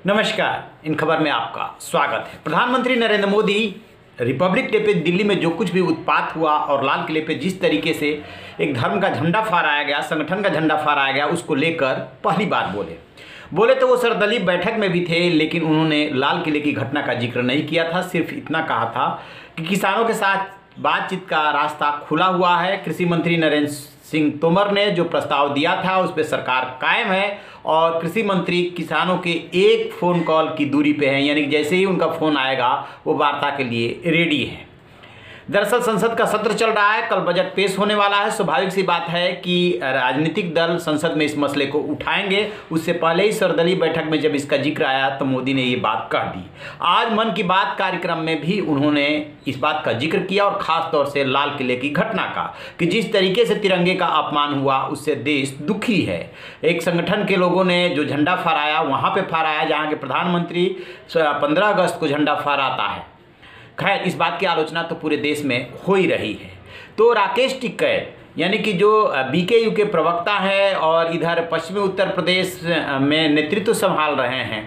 नमस्कार। इन खबर में आपका स्वागत है। प्रधानमंत्री नरेंद्र मोदी रिपब्लिक डे पे दिल्ली में जो कुछ भी उत्पात हुआ और लाल किले पे जिस तरीके से एक धर्म का झंडा फहराया गया, संगठन का झंडा फहराया गया, उसको लेकर पहली बार बोले तो वो सर्वदलीय बैठक में भी थे, लेकिन उन्होंने लाल किले की घटना का जिक्र नहीं किया था। सिर्फ इतना कहा था कि किसानों के साथ बातचीत का रास्ता खुला हुआ है। कृषि मंत्री नरेंद्र सिंह तोमर ने जो प्रस्ताव दिया था उस पर सरकार कायम है और कृषि मंत्री किसानों के एक फ़ोन कॉल की दूरी पे हैं, यानी जैसे ही उनका फ़ोन आएगा वो वार्ता के लिए रेडी हैं। दरअसल संसद का सत्र चल रहा है, कल बजट पेश होने वाला है। स्वाभाविक सी बात है कि राजनीतिक दल संसद में इस मसले को उठाएंगे। उससे पहले ही सर्वदलीय बैठक में जब इसका जिक्र आया तो मोदी ने ये बात कह दी। आज मन की बात कार्यक्रम में भी उन्होंने इस बात का जिक्र किया और ख़ास तौर से लाल किले की घटना का कि जिस तरीके से तिरंगे का अपमान हुआ उससे देश दुखी है। एक संगठन के लोगों ने जो झंडा फहराया वहाँ पर फहराया जहाँ के प्रधानमंत्री 15 अगस्त को झंडा फहराता है। खैर, इस बात की आलोचना तो पूरे देश में हो ही रही है। तो राकेश टिकैत यानी कि जो बीकेयू के प्रवक्ता हैं और इधर पश्चिमी उत्तर प्रदेश में नेतृत्व संभाल रहे हैं,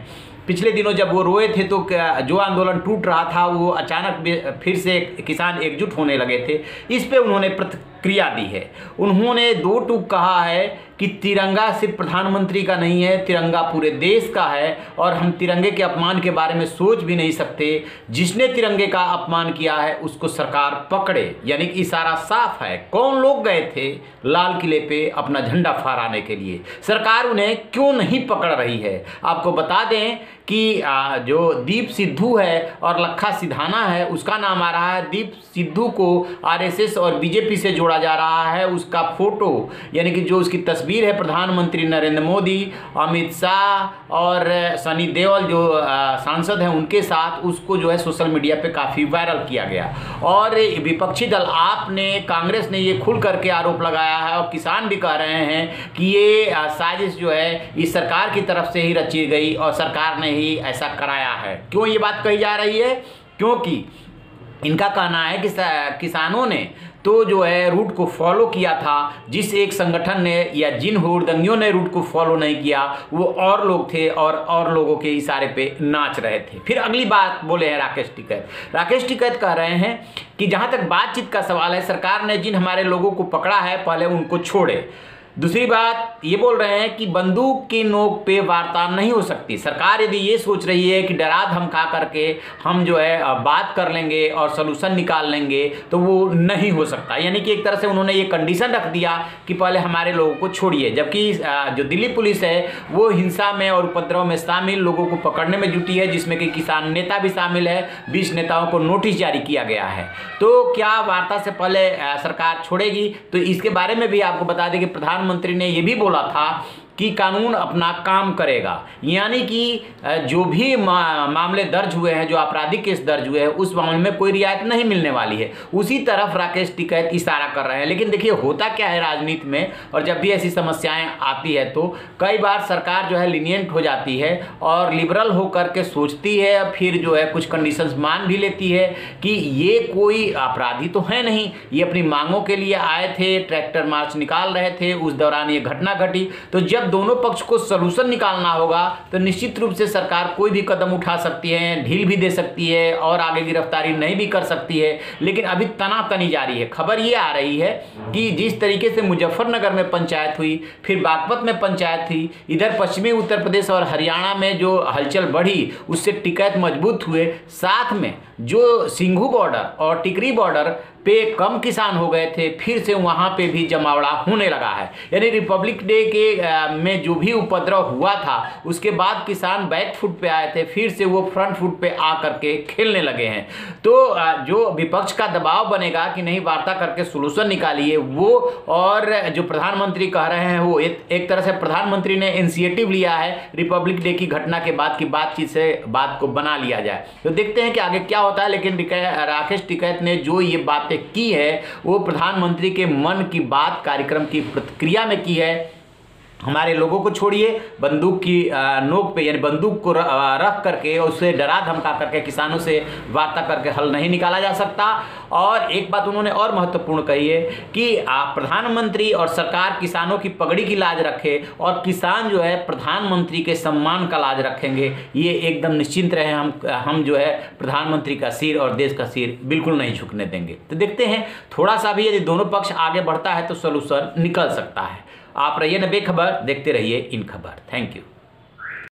पिछले दिनों जब वो रोए थे तो जो आंदोलन टूट रहा था वो अचानक फिर से किसान एकजुट होने लगे थे। इस पे उन्होंने प्रतिक्रिया दी है। उन्होंने दो टूक कहा है कि तिरंगा सिर्फ प्रधानमंत्री का नहीं है, तिरंगा पूरे देश का है और हम तिरंगे के अपमान के बारे में सोच भी नहीं सकते। जिसने तिरंगे का अपमान किया है उसको सरकार पकड़े, यानी कि इशारा साफ है। कौन लोग गए थे लाल किले पे अपना झंडा फहराने के लिए, सरकार उन्हें क्यों नहीं पकड़ रही है? आपको बता दें कि जो दीप सिद्धू है और लखा सिधाना है उसका नाम आ रहा है। दीप सिद्धू को आरएसएस और बीजेपी से जोड़ा जा रहा है। उसका फोटो यानी कि जो उसकी तस्वीर है प्रधानमंत्री नरेंद्र मोदी, अमित शाह और सनी देओल जो सांसद हैं उनके साथ, उसको जो है सोशल मीडिया पे काफ़ी वायरल किया गया। और विपक्षी दल आप ने, कांग्रेस ने ये खुल करके आरोप लगाया है और किसान भी कह रहे हैं कि ये साजिश जो है इस सरकार की तरफ से ही रची गई और सरकार ने ही ऐसा कराया है। क्यों ये बात कही जा रही है? क्योंकि इनका कहना है कि किसानों ने तो जो है रूट को फॉलो किया था, जिस एक संगठन ने या जिन हुड़दंगियों ने रूट को फॉलो नहीं किया वो और लोग थे और लोगों के इशारे पे नाच रहे थे। फिर अगली बात बोले हैं राकेश टिकैत कह रहे हैं कि जहाँ तक बातचीत का सवाल है, सरकार ने जिन हमारे लोगों को पकड़ा है पहले उनको छोड़े। दूसरी बात ये बोल रहे हैं कि बंदूक की नोक पे वार्ता नहीं हो सकती। सरकार यदि ये सोच रही है कि डरा धमका करके हम जो है बात कर लेंगे और सलूशन निकाल लेंगे तो वो नहीं हो सकता। यानी कि एक तरह से उन्होंने ये कंडीशन रख दिया कि पहले हमारे लोगों को छोड़िए, जबकि जो दिल्ली पुलिस है वो हिंसा में और उपद्रव में शामिल लोगों को पकड़ने में जुटी है, जिसमें कि किसान नेता भी शामिल है। 20 नेताओं को नोटिस जारी किया गया है। तो क्या वार्ता से पहले सरकार छोड़ेगी? तो इसके बारे में भी आपको बता दें कि प्रधानमंत्री ने यह भी बोला था कि कानून अपना काम करेगा, यानी कि जो भी मामले दर्ज हुए हैं, जो आपराधिक केस दर्ज हुए हैं, उस मामले में कोई रियायत नहीं मिलने वाली है। उसी तरफ राकेश टिकैत इशारा कर रहे हैं। लेकिन देखिए होता क्या है राजनीति में, और जब भी ऐसी समस्याएं आती है तो कई बार सरकार जो है लीनियंट हो जाती है और लिबरल होकर के सोचती है, फिर जो है कुछ कंडीशंस मान भी लेती है कि ये कोई अपराधी तो है नहीं, ये अपनी मांगों के लिए आए थे, ट्रैक्टर मार्च निकाल रहे थे, उस दौरान ये घटना घटी। तो जब दोनों पक्ष को सलूशन निकालना होगा तो निश्चित रूप से सरकार कोई भी कदम उठा सकती है, ढील भी दे सकती है और आगे गिरफ्तारी नहीं भी कर सकती है। लेकिन अभी तनातनी जारी है। खबर ये आ रही है कि जिस तरीके से मुजफ्फरनगर में पंचायत हुई, फिर बागपत में पंचायत हुई, इधर पश्चिमी उत्तर प्रदेश और हरियाणा में जो हलचल बढ़ी उससे टिकैत मजबूत हुए। साथ में जो सिंघू बॉर्डर और टिकरी बॉर्डर पे कम किसान हो गए थे, फिर से वहाँ पे भी जमावड़ा होने लगा है। यानी रिपब्लिक डे के में जो भी उपद्रव हुआ था उसके बाद किसान बैक फुट पे आए थे, फिर से वो फ्रंट फुट पे आ करके खेलने लगे हैं। तो जो विपक्ष का दबाव बनेगा कि नहीं वार्ता करके सोल्यूशन निकालिए वो, और जो प्रधानमंत्री कह रहे हैं वो एक तरह से प्रधानमंत्री ने इनिशिएटिव लिया है रिपब्लिक डे की घटना के बाद की बातचीत से बात को बना लिया जाए। तो देखते हैं कि आगे क्या होता है। लेकिन राकेश टिकैत ने जो ये बातें की है वो प्रधानमंत्री के मन की बात कार्यक्रम की प्रतिक्रिया में की है। हमारे लोगों को छोड़िए, बंदूक की नोक पे यानी बंदूक को रख करके उससे डरा धमका करके किसानों से वार्ता करके हल नहीं निकाला जा सकता। और एक बात उन्होंने और महत्वपूर्ण कही है कि प्रधानमंत्री और सरकार किसानों की पगड़ी की लाज रखे और किसान जो है प्रधानमंत्री के सम्मान का लाज रखेंगे। ये एकदम निश्चिंत रहे, हम जो है प्रधानमंत्री का सिर और देश का सिर बिल्कुल नहीं झुकने देंगे। तो देखते हैं, थोड़ा सा भी यदि दोनों पक्ष आगे बढ़ता है तो सोल्यूशन निकल सकता है। आप रहिए न बेखबर, देखते रहिए इन खबर। Thank you.